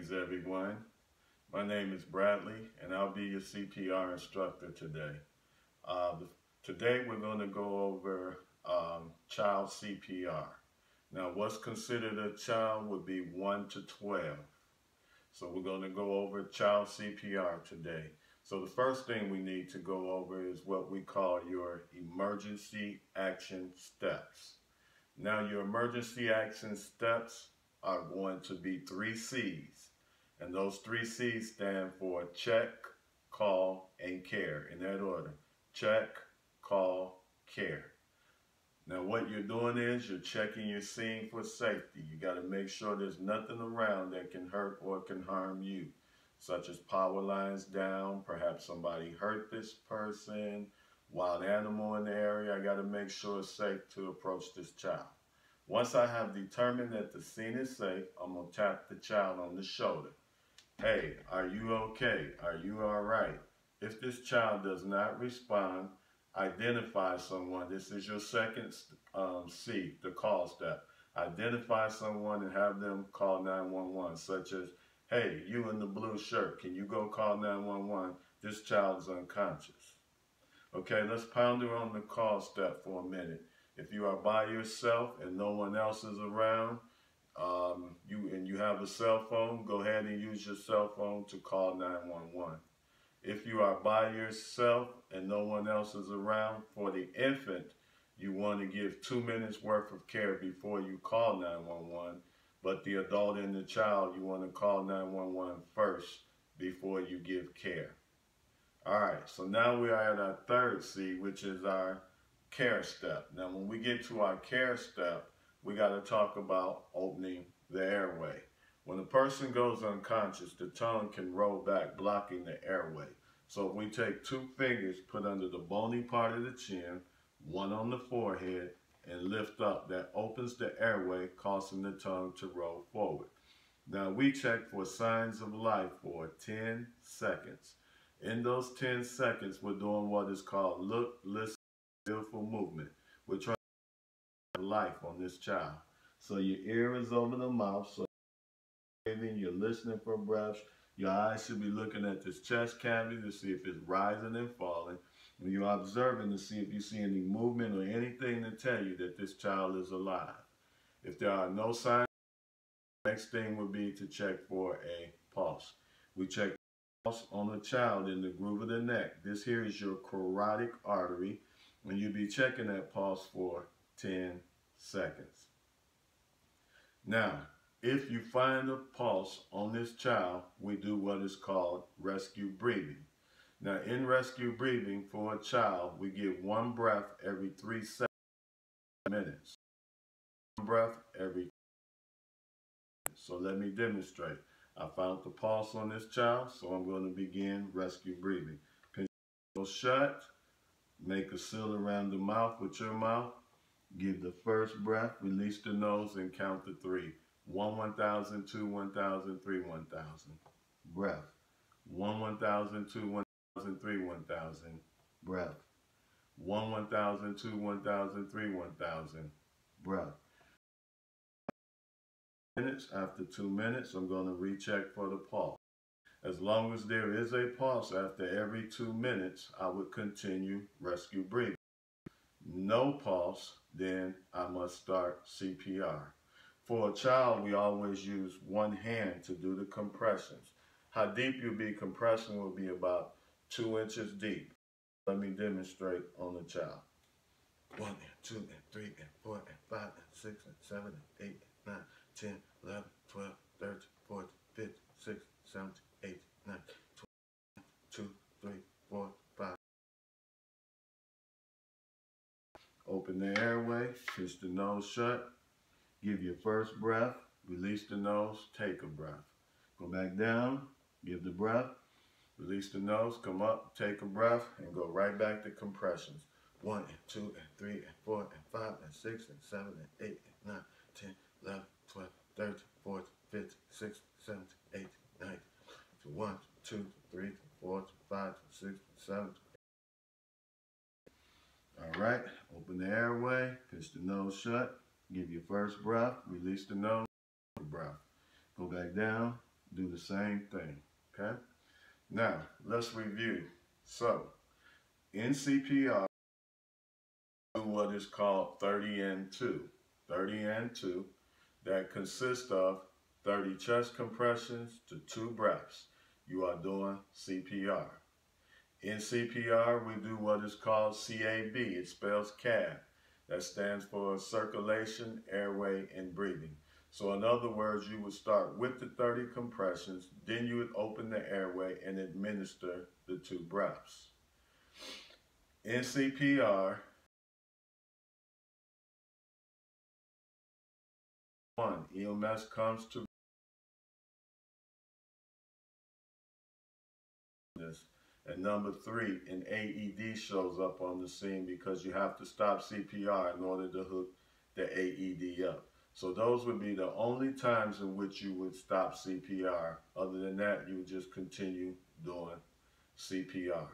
Greetings everyone. My name is Bradley and I'll be your CPR instructor today. Today we're going to go over child CPR. Now what's considered a child would be 1 to 12. So we're going to go over child CPR today. So the first thing we need to go over is what we call your emergency action steps. Now your emergency action steps are going to be 3 C's. And those 3 C's stand for check, call, and care. In that order. Check, call, care. Now what you're doing is you're checking your scene for safety. You got to make sure there's nothing around that can hurt or can harm you, such as power lines down, perhaps somebody hurt this person, wild animal in the area. I got to make sure it's safe to approach this child. Once I have determined that the scene is safe, I'm going to tap the child on the shoulder. Hey, are you okay? Are you all right? If this child does not respond, identify someone. This is your second C, the call step. Identify someone and have them call 911, such as, hey, you in the blue shirt, can you go call 911? This child is unconscious. Okay, let's ponder on the call step for a minute. If you are by yourself and no one else is around, you have a cell phone, go ahead and use your cell phone to call 911. If you are by yourself and no one else is around, for the infant, you want to give 2 minutes worth of care before you call 911. But the adult and the child, you want to call 911 first before you give care. All right, so now we are at our third C, which is our care step. Now when we get to our care step, we got to talk about opening the airway. When a person goes unconscious, the tongue can roll back, blocking the airway. So if we take 2 fingers, put under the bony part of the chin, 1 on the forehead, and lift up, that opens the airway, causing the tongue to roll forward. Now we check for signs of life for 10 seconds. In those 10 seconds, we're doing what is called look, listen, beautiful movement. We're trying to have life on this child. So your ear is over the mouth, so you're listening for breaths. Your eyes should be looking at this chest cavity to see if it's rising and falling. And you're observing to see if you see any movement or anything to tell you that this child is alive. If there are no signs, the next thing would be to check for a pulse. We check the pulse on the child in the groove of the neck. This here is your carotid artery, and you'll be checking that pulse for 10 seconds. Now, if you find a pulse on this child, we do what is called rescue breathing. Now, in rescue breathing for a child, we give 1 breath every 3 minutes. 1 breath every 3 minutes. So let me demonstrate. I found the pulse on this child, so I'm going to begin rescue breathing. Pinch your nose shut, make a seal around the mouth with your mouth, give the first breath, release the nose, and count to 3. 1, 1,000, 2, 1,000, 3, 1,000. Breath. 1, 1,000, 2, 1,000, 3, 1,000. Breath. 1, 1,000, 2, 1,000, 3, 1,000. Breath. After 2 minutes, I'm going to recheck for the pulse. As long as there is a pulse after every 2 minutes, I would continue rescue breathing. No pulse, then I must start CPR. For a child, we always use 1 hand to do the compressions. How deep you'll be compressing will be about 2 inches deep. Let me demonstrate on the child. 1 and 2 and 3 and 4 and 5 and 6 and 7 and 8 and 9, 10, 11, 12, 13, 14, 15, 16, 17, 18, 19, 20, 2, 3, 4, 5. Open the airway, pinch the nose shut. Give your first breath, release the nose, take a breath. Go back down, give the breath, release the nose, come up, take a breath, and go right back to compressions. 1 and 2 and 3 and 4 and 5 and 6 and 7 and 8 and 9, 10, 11, 12, 13, 14, 15, 16, 17, 18, 19, 1, 2, 3, 4, 5, 6, 7. All right, open the airway, pinch the nose shut. Give your first breath, release the nose, breath. Go back down, do the same thing, okay? Now, let's review. So, in CPR, do what is called 30 and 2. 30 and 2, that consists of 30 chest compressions to 2 breaths. You are doing CPR. In CPR, we do what is called CAB. It spells CAB. That stands for circulation, airway, and breathing. So in other words, you would start with the 30 compressions, then you would open the airway and administer the 2 breaths. In CPR, one, EMS comes to this. And number 3, an AED shows up on the scene because you have to stop CPR in order to hook the AED up. So those would be the only times in which you would stop CPR. Other than that, you would just continue doing CPR.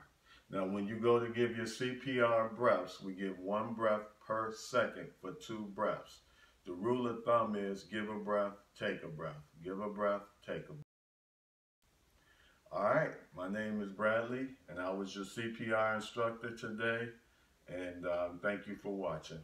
Now, when you go to give your CPR breaths, we give 1 breath per second for 2 breaths. The rule of thumb is give a breath, take a breath. Give a breath, take a breath. All right, my name is Bradley, and I was your CPR instructor today, and thank you for watching.